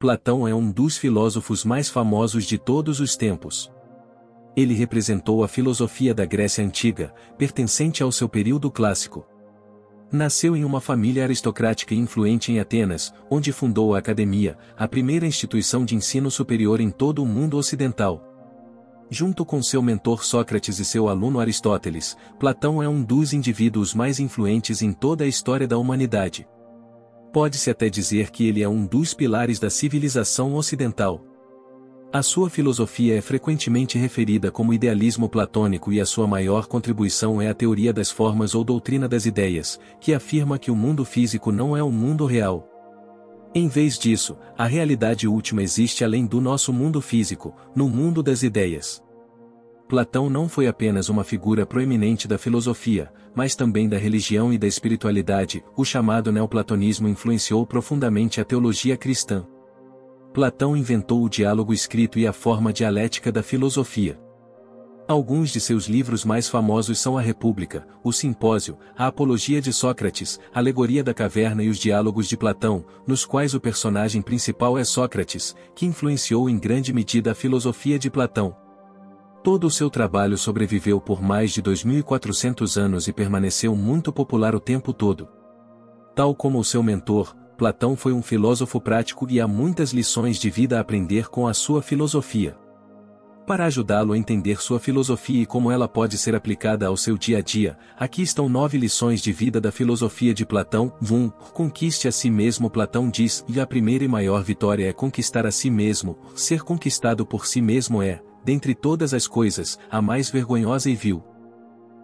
Platão é um dos filósofos mais famosos de todos os tempos. Ele representou a filosofia da Grécia Antiga, pertencente ao seu período clássico. Nasceu em uma família aristocrática e influente em Atenas, onde fundou a Academia, a primeira instituição de ensino superior em todo o mundo ocidental. Junto com seu mentor Sócrates e seu aluno Aristóteles, Platão é um dos indivíduos mais influentes em toda a história da humanidade. Pode-se até dizer que ele é um dos pilares da civilização ocidental. A sua filosofia é frequentemente referida como idealismo platônico e a sua maior contribuição é a teoria das formas ou doutrina das ideias, que afirma que o mundo físico não é o mundo real. Em vez disso, a realidade última existe além do nosso mundo físico, no mundo das ideias. Platão não foi apenas uma figura proeminente da filosofia, mas também da religião e da espiritualidade. O chamado neoplatonismo influenciou profundamente a teologia cristã. Platão inventou o diálogo escrito e a forma dialética da filosofia. Alguns de seus livros mais famosos são A República, O Simpósio, A Apologia de Sócrates, A Alegoria da Caverna e os Diálogos de Platão, nos quais o personagem principal é Sócrates, que influenciou em grande medida a filosofia de Platão. Todo o seu trabalho sobreviveu por mais de 2.400 anos e permaneceu muito popular o tempo todo. Tal como o seu mentor, Platão foi um filósofo prático e há muitas lições de vida a aprender com a sua filosofia. Para ajudá-lo a entender sua filosofia e como ela pode ser aplicada ao seu dia a dia, aqui estão 9 lições de vida da filosofia de Platão. 1. Conquiste a si mesmo. Platão diz, e a primeira e maior vitória é conquistar a si mesmo. Ser conquistado por si mesmo é, dentre todas as coisas, a mais vergonhosa e vil.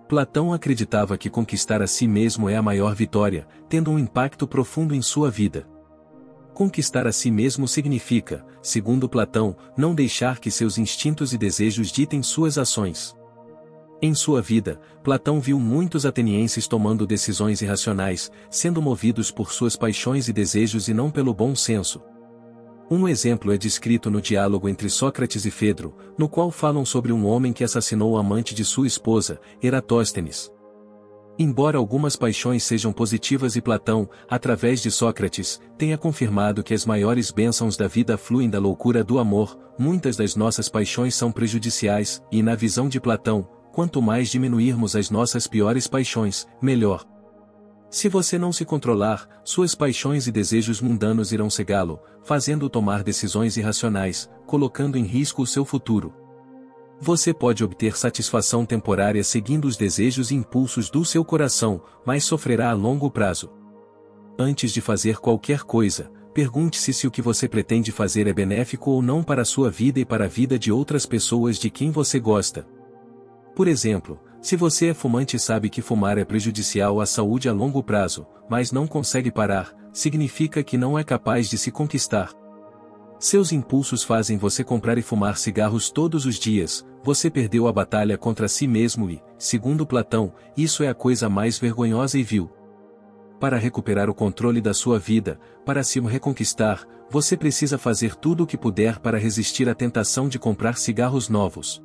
Platão acreditava que conquistar a si mesmo é a maior vitória, tendo um impacto profundo em sua vida. Conquistar a si mesmo significa, segundo Platão, não deixar que seus instintos e desejos ditem suas ações. Em sua vida, Platão viu muitos atenienses tomando decisões irracionais, sendo movidos por suas paixões e desejos e não pelo bom senso. Um exemplo é descrito no diálogo entre Sócrates e Fedro, no qual falam sobre um homem que assassinou o amante de sua esposa, Eratóstenes. Embora algumas paixões sejam positivas e Platão, através de Sócrates, tenha confirmado que as maiores bênçãos da vida fluem da loucura do amor, muitas das nossas paixões são prejudiciais, e na visão de Platão, quanto mais diminuirmos as nossas piores paixões, melhor. Se você não se controlar, suas paixões e desejos mundanos irão cegá-lo, fazendo-o tomar decisões irracionais, colocando em risco o seu futuro. Você pode obter satisfação temporária seguindo os desejos e impulsos do seu coração, mas sofrerá a longo prazo. Antes de fazer qualquer coisa, pergunte-se se o que você pretende fazer é benéfico ou não para a sua vida e para a vida de outras pessoas de quem você gosta. Por exemplo, se você é fumante e sabe que fumar é prejudicial à saúde a longo prazo, mas não consegue parar, significa que não é capaz de se conquistar. Seus impulsos fazem você comprar e fumar cigarros todos os dias, você perdeu a batalha contra si mesmo e, segundo Platão, isso é a coisa mais vergonhosa e vil. Para recuperar o controle da sua vida, para se reconquistar, você precisa fazer tudo o que puder para resistir à tentação de comprar cigarros novos.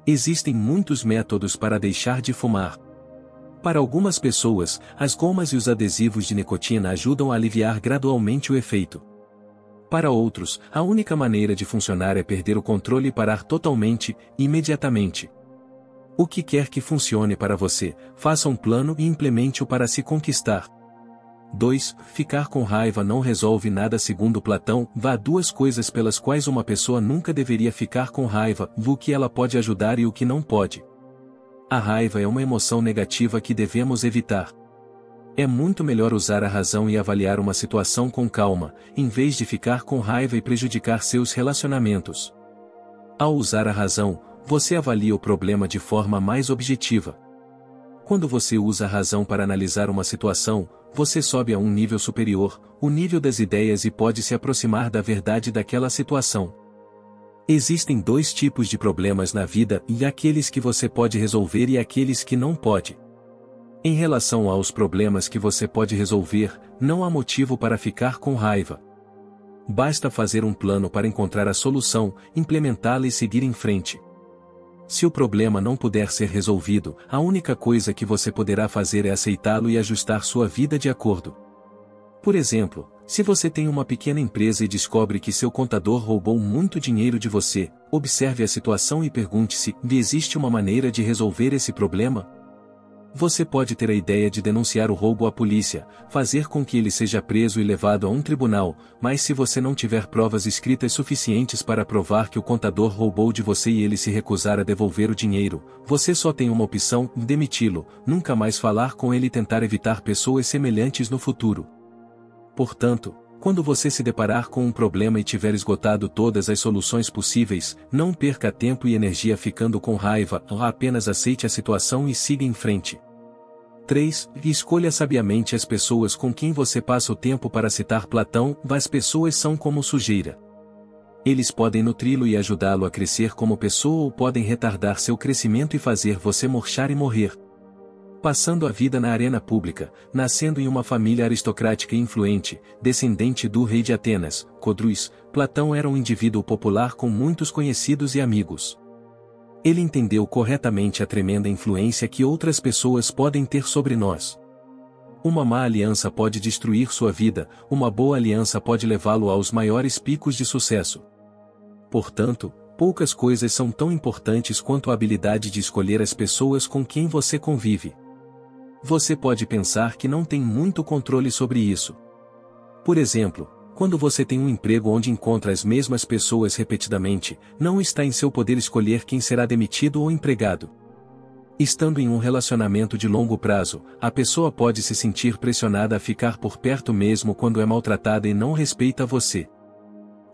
Existem muitos métodos para deixar de fumar. Para algumas pessoas, as gomas e os adesivos de nicotina ajudam a aliviar gradualmente o efeito. Para outros, a única maneira de funcionar é perder o controle e parar totalmente, imediatamente. O que quer que funcione para você, faça um plano e implemente-o para se conquistar. 2. Ficar com raiva não resolve nada. Segundo Platão, há 2 coisas pelas quais uma pessoa nunca deveria ficar com raiva, o que ela pode ajudar e o que não pode. A raiva é uma emoção negativa que devemos evitar. É muito melhor usar a razão e avaliar uma situação com calma, em vez de ficar com raiva e prejudicar seus relacionamentos. Ao usar a razão, você avalia o problema de forma mais objetiva. Quando você usa a razão para analisar uma situação, você sobe a um nível superior, o nível das ideias e pode se aproximar da verdade daquela situação. Existem 2 tipos de problemas na vida, e aqueles que você pode resolver e aqueles que não pode. Em relação aos problemas que você pode resolver, não há motivo para ficar com raiva. Basta fazer um plano para encontrar a solução, implementá-la e seguir em frente. Se o problema não puder ser resolvido, a única coisa que você poderá fazer é aceitá-lo e ajustar sua vida de acordo. Por exemplo, se você tem uma pequena empresa e descobre que seu contador roubou muito dinheiro de você, observe a situação e pergunte-se: existe uma maneira de resolver esse problema? Você pode ter a ideia de denunciar o roubo à polícia, fazer com que ele seja preso e levado a um tribunal, mas se você não tiver provas escritas suficientes para provar que o contador roubou de você e ele se recusar a devolver o dinheiro, você só tem uma opção: demiti-lo, nunca mais falar com ele e tentar evitar pessoas semelhantes no futuro. Portanto, quando você se deparar com um problema e tiver esgotado todas as soluções possíveis, não perca tempo e energia ficando com raiva, apenas aceite a situação e siga em frente. 3. Escolha sabiamente as pessoas com quem você passa o tempo. Para citar Platão, as pessoas são como sujeira. Eles podem nutri-lo e ajudá-lo a crescer como pessoa ou podem retardar seu crescimento e fazer você murchar e morrer. Passando a vida na arena pública, nascendo em uma família aristocrática e influente, descendente do rei de Atenas, Codrus, Platão era um indivíduo popular com muitos conhecidos e amigos. Ele entendeu corretamente a tremenda influência que outras pessoas podem ter sobre nós. Uma má aliança pode destruir sua vida, uma boa aliança pode levá-lo aos maiores picos de sucesso. Portanto, poucas coisas são tão importantes quanto a habilidade de escolher as pessoas com quem você convive. Você pode pensar que não tem muito controle sobre isso. Por exemplo, quando você tem um emprego onde encontra as mesmas pessoas repetidamente, não está em seu poder escolher quem será demitido ou empregado. Estando em um relacionamento de longo prazo, a pessoa pode se sentir pressionada a ficar por perto mesmo quando é maltratada e não respeita você.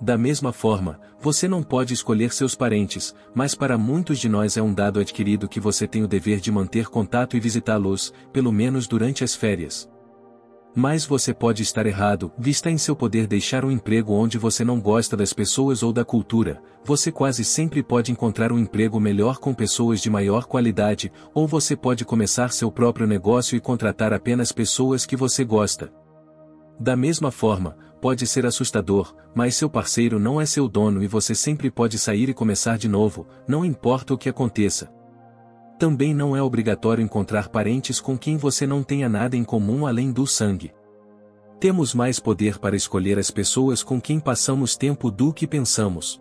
Da mesma forma, você não pode escolher seus parentes, mas para muitos de nós é um dado adquirido que você tem o dever de manter contato e visitá-los, pelo menos durante as férias. Mas você pode estar errado, está em seu poder deixar um emprego onde você não gosta das pessoas ou da cultura, você quase sempre pode encontrar um emprego melhor com pessoas de maior qualidade, ou você pode começar seu próprio negócio e contratar apenas pessoas que você gosta. Da mesma forma, pode ser assustador, mas seu parceiro não é seu dono e você sempre pode sair e começar de novo, não importa o que aconteça. Também não é obrigatório encontrar parentes com quem você não tenha nada em comum além do sangue. Temos mais poder para escolher as pessoas com quem passamos tempo do que pensamos.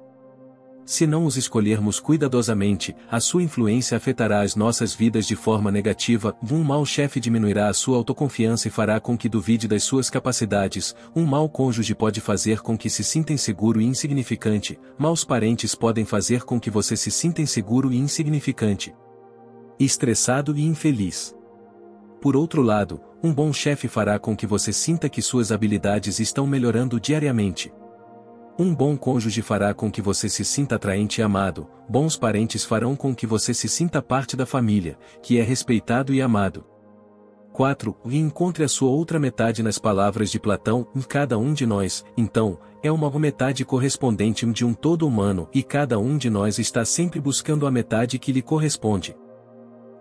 Se não os escolhermos cuidadosamente, a sua influência afetará as nossas vidas de forma negativa. Um mau chefe diminuirá a sua autoconfiança e fará com que duvide das suas capacidades. Um mau cônjuge pode fazer com que se sinta inseguro e insignificante. Maus parentes podem fazer com que você se sinta inseguro e insignificante, estressado e infeliz. Por outro lado, um bom chefe fará com que você sinta que suas habilidades estão melhorando diariamente. Um bom cônjuge fará com que você se sinta atraente e amado. Bons parentes farão com que você se sinta parte da família, que é respeitado e amado. 4. Encontre a sua outra metade. Nas palavras de Platão, cada um de nós, então, é uma metade correspondente de um todo humano e cada um de nós está sempre buscando a metade que lhe corresponde.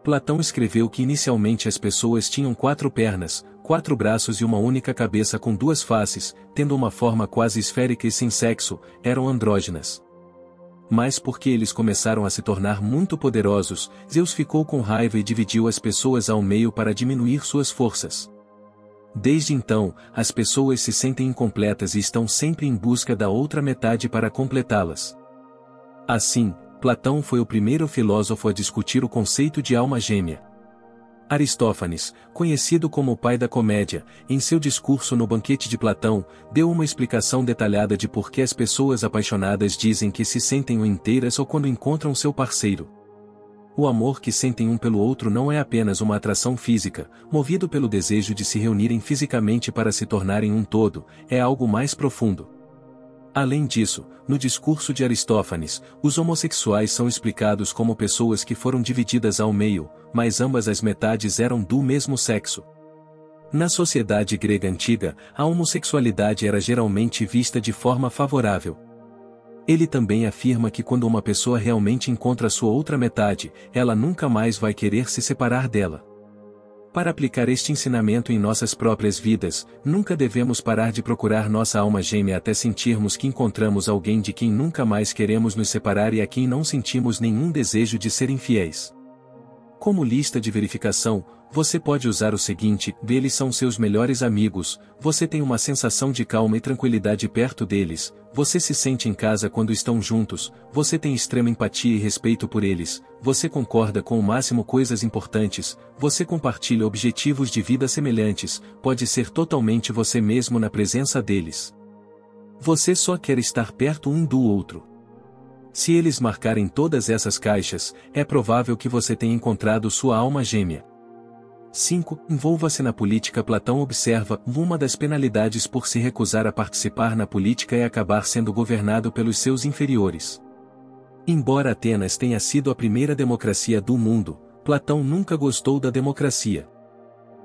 Platão escreveu que inicialmente as pessoas tinham 4 pernas, 4 braços e uma única cabeça com 2 faces, tendo uma forma quase esférica e sem sexo, eram andrógenas. Mas porque eles começaram a se tornar muito poderosos, Zeus ficou com raiva e dividiu as pessoas ao meio para diminuir suas forças. Desde então, as pessoas se sentem incompletas e estão sempre em busca da outra metade para completá-las. Assim, Platão foi o primeiro filósofo a discutir o conceito de alma gêmea. Aristófanes, conhecido como o pai da comédia, em seu discurso no Banquete de Platão, deu uma explicação detalhada de por que as pessoas apaixonadas dizem que se sentem inteiras ou quando encontram seu parceiro. O amor que sentem um pelo outro não é apenas uma atração física, movido pelo desejo de se reunirem fisicamente para se tornarem um todo, é algo mais profundo. Além disso, no discurso de Aristófanes, os homossexuais são explicados como pessoas que foram divididas ao meio, mas ambas as metades eram do mesmo sexo. Na sociedade grega antiga, a homossexualidade era geralmente vista de forma favorável. Ele também afirma que quando uma pessoa realmente encontra sua outra metade, ela nunca mais vai querer se separar dela. Para aplicar este ensinamento em nossas próprias vidas, nunca devemos parar de procurar nossa alma gêmea até sentirmos que encontramos alguém de quem nunca mais queremos nos separar e a quem não sentimos nenhum desejo de ser infiéis. Como lista de verificação, Você pode usar o seguinte: eles são seus melhores amigos, você tem uma sensação de calma e tranquilidade perto deles, você se sente em casa quando estão juntos, você tem extrema empatia e respeito por eles, você concorda com o máximo coisas importantes, você compartilha objetivos de vida semelhantes, pode ser totalmente você mesmo na presença deles. Você só quer estar perto um do outro. Se eles marcarem todas essas caixas, é provável que você tenha encontrado sua alma gêmea. 5. Envolva-se na política. Platão observa: uma das penalidades por se recusar a participar na política é acabar sendo governado pelos seus inferiores. Embora Atenas tenha sido a primeira democracia do mundo, Platão nunca gostou da democracia.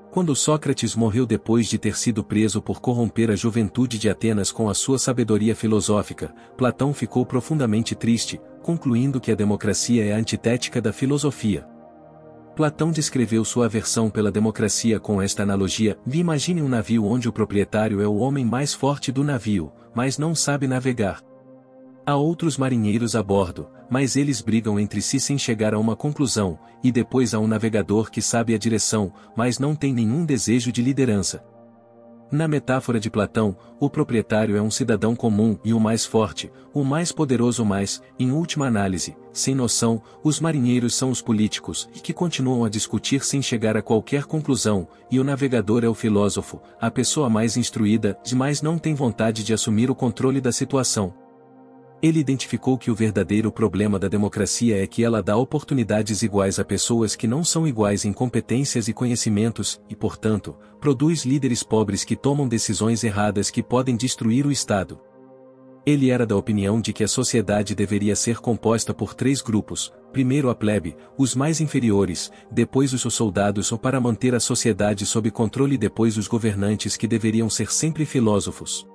Quando Sócrates morreu depois de ter sido preso por corromper a juventude de Atenas com a sua sabedoria filosófica, Platão ficou profundamente triste, concluindo que a democracia é antitética da filosofia. Platão descreveu sua aversão pela democracia com esta analogia: imagine um navio onde o proprietário é o homem mais forte do navio, mas não sabe navegar. Há outros marinheiros a bordo, mas eles brigam entre si sem chegar a uma conclusão, e depois há um navegador que sabe a direção, mas não tem nenhum desejo de liderança. Na metáfora de Platão, o proprietário é um cidadão comum e o mais forte, o mais poderoso, mas, em última análise, sem noção, os marinheiros são os políticos e que continuam a discutir sem chegar a qualquer conclusão, e o navegador é o filósofo, a pessoa mais instruída, mas não tem vontade de assumir o controle da situação. Ele identificou que o verdadeiro problema da democracia é que ela dá oportunidades iguais a pessoas que não são iguais em competências e conhecimentos, e portanto, produz líderes pobres que tomam decisões erradas que podem destruir o Estado. Ele era da opinião de que a sociedade deveria ser composta por 3 grupos: primeiro a plebe, os mais inferiores, depois os soldados ou para manter a sociedade sob controle, e depois os governantes, que deveriam ser sempre filósofos.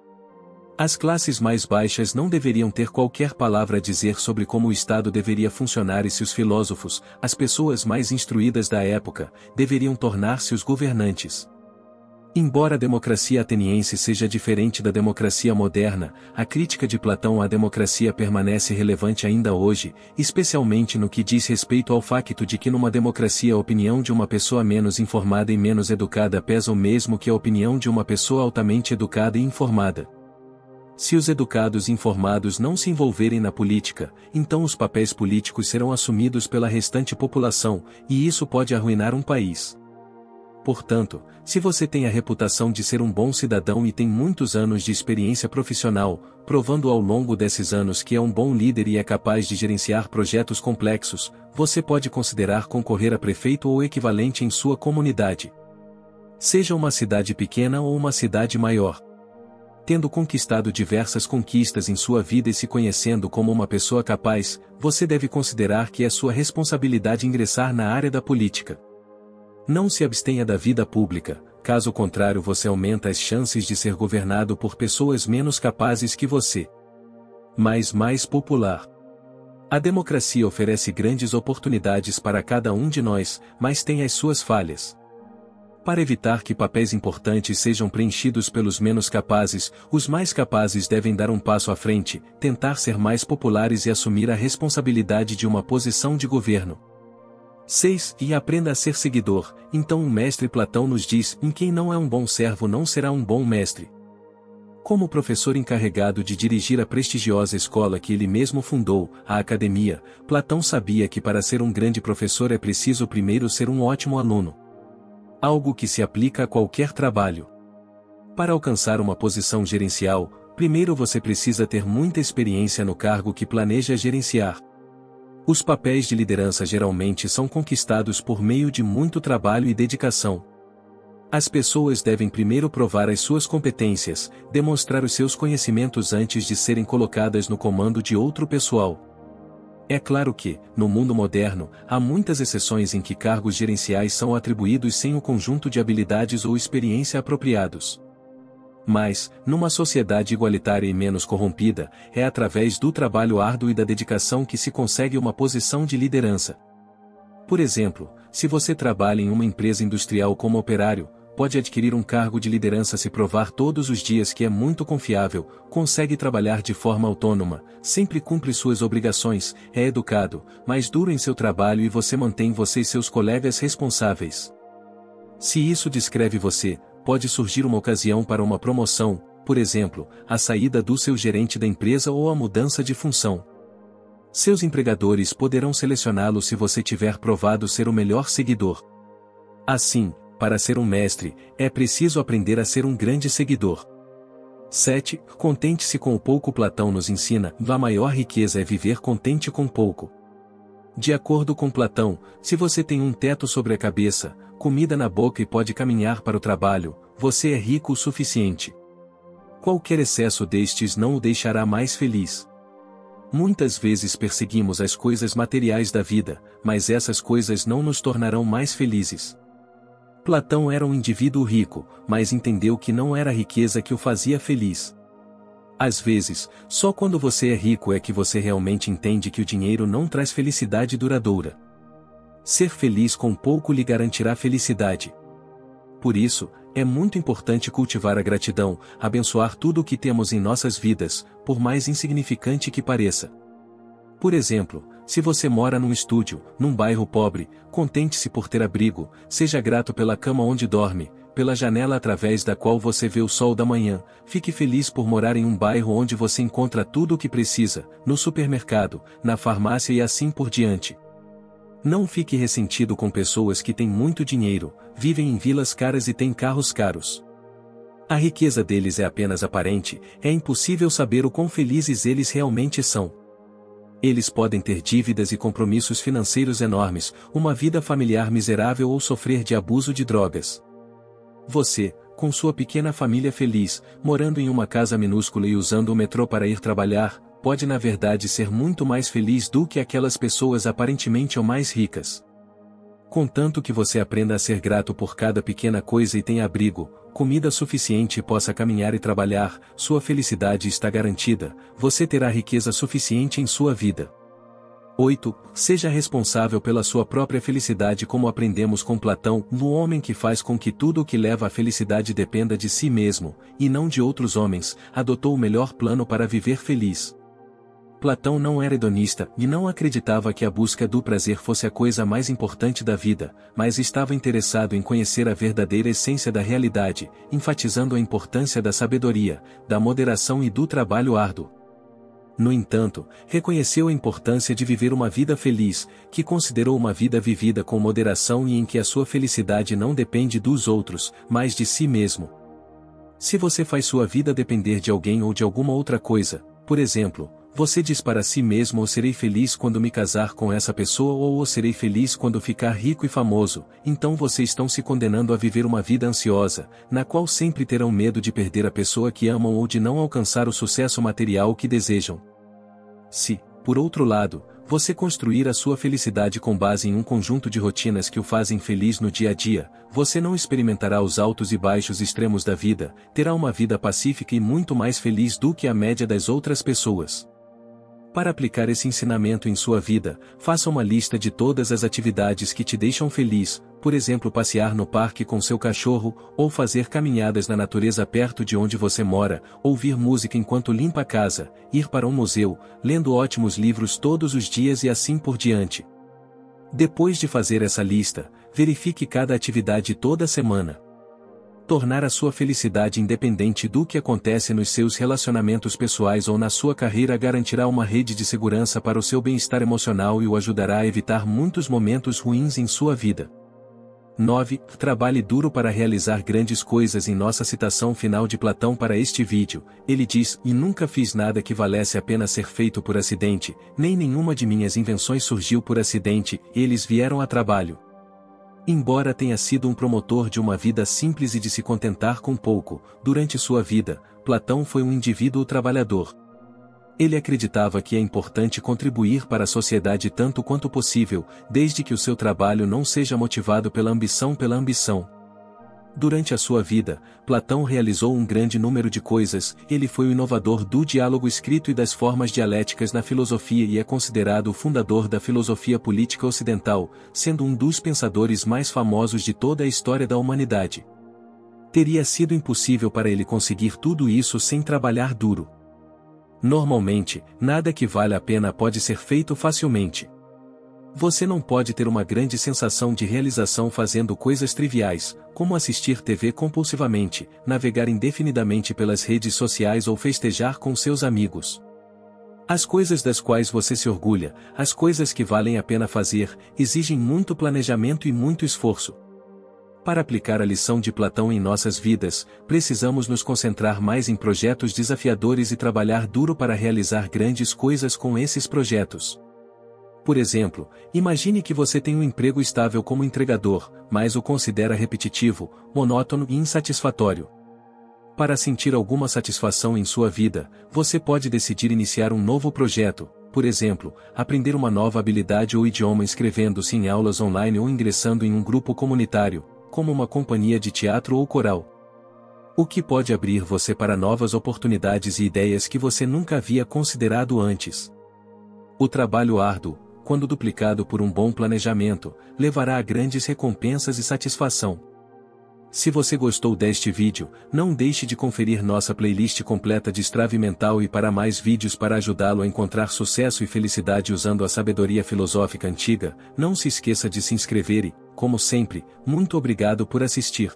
As classes mais baixas não deveriam ter qualquer palavra a dizer sobre como o Estado deveria funcionar, e se os filósofos, as pessoas mais instruídas da época, deveriam tornar-se os governantes. Embora a democracia ateniense seja diferente da democracia moderna, a crítica de Platão à democracia permanece relevante ainda hoje, especialmente no que diz respeito ao facto de que numa democracia a opinião de uma pessoa menos informada e menos educada pesa o mesmo que a opinião de uma pessoa altamente educada e informada. Se os educados e informados não se envolverem na política, então os papéis políticos serão assumidos pela restante população, e isso pode arruinar um país. Portanto, se você tem a reputação de ser um bom cidadão e tem muitos anos de experiência profissional, provando ao longo desses anos que é um bom líder e é capaz de gerenciar projetos complexos, você pode considerar concorrer a prefeito ou equivalente em sua comunidade. Seja uma cidade pequena ou uma cidade maior. Tendo conquistado diversas conquistas em sua vida e se conhecendo como uma pessoa capaz, você deve considerar que é sua responsabilidade ingressar na área da política. Não se abstenha da vida pública, caso contrário você aumenta as chances de ser governado por pessoas menos capazes que você. Mas mais popular. A democracia oferece grandes oportunidades para cada um de nós, mas tem as suas falhas. Para evitar que papéis importantes sejam preenchidos pelos menos capazes, os mais capazes devem dar um passo à frente, tentar ser mais populares e assumir a responsabilidade de uma posição de governo. 6. E aprenda a ser seguidor. Então o mestre Platão nos diz: quem não é um bom servo não será um bom mestre. Como professor encarregado de dirigir a prestigiosa escola que ele mesmo fundou, a Academia, Platão sabia que para ser um grande professor é preciso primeiro ser um ótimo aluno. Algo que se aplica a qualquer trabalho. Para alcançar uma posição gerencial, primeiro você precisa ter muita experiência no cargo que planeja gerenciar. Os papéis de liderança geralmente são conquistados por meio de muito trabalho e dedicação. As pessoas devem primeiro provar as suas competências, demonstrar os seus conhecimentos antes de serem colocadas no comando de outro pessoal. É claro que, no mundo moderno, há muitas exceções em que cargos gerenciais são atribuídos sem o conjunto de habilidades ou experiência apropriados. Mas, numa sociedade igualitária e menos corrompida, é através do trabalho árduo e da dedicação que se consegue uma posição de liderança. Por exemplo, se você trabalha em uma empresa industrial como operário, pode adquirir um cargo de liderança se provar todos os dias que é muito confiável, consegue trabalhar de forma autônoma, sempre cumpre suas obrigações, é educado, mais duro em seu trabalho e você mantém você e seus colegas responsáveis. Se isso descreve você, pode surgir uma ocasião para uma promoção, por exemplo, a saída do seu gerente da empresa ou a mudança de função. Seus empregadores poderão selecioná-lo se você tiver provado ser o melhor seguidor. Assim, para ser um mestre, é preciso aprender a ser um grande seguidor. 7. Contente-se com o pouco. Platão nos ensina: a maior riqueza é viver contente com pouco. De acordo com Platão, se você tem um teto sobre a cabeça, comida na boca e pode caminhar para o trabalho, você é rico o suficiente. Qualquer excesso destes não o deixará mais feliz. Muitas vezes perseguimos as coisas materiais da vida, mas essas coisas não nos tornarão mais felizes. Platão era um indivíduo rico, mas entendeu que não era a riqueza que o fazia feliz. Às vezes, só quando você é rico é que você realmente entende que o dinheiro não traz felicidade duradoura. Ser feliz com pouco lhe garantirá felicidade. Por isso, é muito importante cultivar a gratidão, abençoar tudo o que temos em nossas vidas, por mais insignificante que pareça. Por exemplo, se você mora num estúdio, num bairro pobre, contente-se por ter abrigo, seja grato pela cama onde dorme, pela janela através da qual você vê o sol da manhã, fique feliz por morar em um bairro onde você encontra tudo o que precisa, no supermercado, na farmácia e assim por diante. Não fique ressentido com pessoas que têm muito dinheiro, vivem em vilas caras e têm carros caros. A riqueza deles é apenas aparente, é impossível saber o quão felizes eles realmente são. Eles podem ter dívidas e compromissos financeiros enormes, uma vida familiar miserável ou sofrer de abuso de drogas. Você, com sua pequena família feliz, morando em uma casa minúscula e usando o metrô para ir trabalhar, pode na verdade ser muito mais feliz do que aquelas pessoas aparentemente ou mais ricas. Contanto que você aprenda a ser grato por cada pequena coisa e tenha abrigo, comida suficiente e possa caminhar e trabalhar, sua felicidade está garantida, você terá riqueza suficiente em sua vida. 8. Seja responsável pela sua própria felicidade. Como aprendemos com Platão, no homem que faz com que tudo o que leva à felicidade dependa de si mesmo, e não de outros homens, adotou o melhor plano para viver feliz. Platão não era hedonista e não acreditava que a busca do prazer fosse a coisa mais importante da vida, mas estava interessado em conhecer a verdadeira essência da realidade, enfatizando a importância da sabedoria, da moderação e do trabalho árduo. No entanto, reconheceu a importância de viver uma vida feliz, que considerou uma vida vivida com moderação e em que a sua felicidade não depende dos outros, mas de si mesmo. Se você faz sua vida depender de alguém ou de alguma outra coisa, por exemplo, você diz para si mesmo: eu serei feliz quando me casar com essa pessoa ou eu serei feliz quando ficar rico e famoso, então vocês estão se condenando a viver uma vida ansiosa, na qual sempre terão medo de perder a pessoa que amam ou de não alcançar o sucesso material que desejam. Se, por outro lado, você construir a sua felicidade com base em um conjunto de rotinas que o fazem feliz no dia a dia, você não experimentará os altos e baixos extremos da vida, terá uma vida pacífica e muito mais feliz do que a média das outras pessoas. Para aplicar esse ensinamento em sua vida, faça uma lista de todas as atividades que te deixam feliz, por exemplo, passear no parque com seu cachorro, ou fazer caminhadas na natureza perto de onde você mora, ouvir música enquanto limpa a casa, ir para um museu, lendo ótimos livros todos os dias e assim por diante. Depois de fazer essa lista, verifique cada atividade toda semana. Tornar a sua felicidade independente do que acontece nos seus relacionamentos pessoais ou na sua carreira garantirá uma rede de segurança para o seu bem-estar emocional e o ajudará a evitar muitos momentos ruins em sua vida. 9. Trabalhe duro para realizar grandes coisas. Em nossa citação final de Platão para este vídeo, ele diz: e nunca fiz nada que valesse a pena ser feito por acidente, nem nenhuma de minhas invenções surgiu por acidente, eles vieram a trabalho. Embora tenha sido um promotor de uma vida simples e de se contentar com pouco, durante sua vida, Platão foi um indivíduo trabalhador. Ele acreditava que é importante contribuir para a sociedade tanto quanto possível, desde que o seu trabalho não seja motivado pela ambição. Durante a sua vida, Platão realizou um grande número de coisas. Ele foi o inovador do diálogo escrito e das formas dialéticas na filosofia e é considerado o fundador da filosofia política ocidental, sendo um dos pensadores mais famosos de toda a história da humanidade. Teria sido impossível para ele conseguir tudo isso sem trabalhar duro. Normalmente, nada que vale a pena pode ser feito facilmente. Você não pode ter uma grande sensação de realização fazendo coisas triviais, como assistir TV compulsivamente, navegar indefinidamente pelas redes sociais ou festejar com seus amigos. As coisas das quais você se orgulha, as coisas que valem a pena fazer, exigem muito planejamento e muito esforço. Para aplicar a lição de Platão em nossas vidas, precisamos nos concentrar mais em projetos desafiadores e trabalhar duro para realizar grandes coisas com esses projetos. Por exemplo, imagine que você tem um emprego estável como entregador, mas o considera repetitivo, monótono e insatisfatório. Para sentir alguma satisfação em sua vida, você pode decidir iniciar um novo projeto, por exemplo, aprender uma nova habilidade ou idioma inscrevendo-se em aulas online ou ingressando em um grupo comunitário, como uma companhia de teatro ou coral. O que pode abrir você para novas oportunidades e ideias que você nunca havia considerado antes. O trabalho árduo, quando duplicado por um bom planejamento, levará a grandes recompensas e satisfação. Se você gostou deste vídeo, não deixe de conferir nossa playlist completa de Destrave Mental e para mais vídeos para ajudá-lo a encontrar sucesso e felicidade usando a sabedoria filosófica antiga, não se esqueça de se inscrever e, como sempre, muito obrigado por assistir.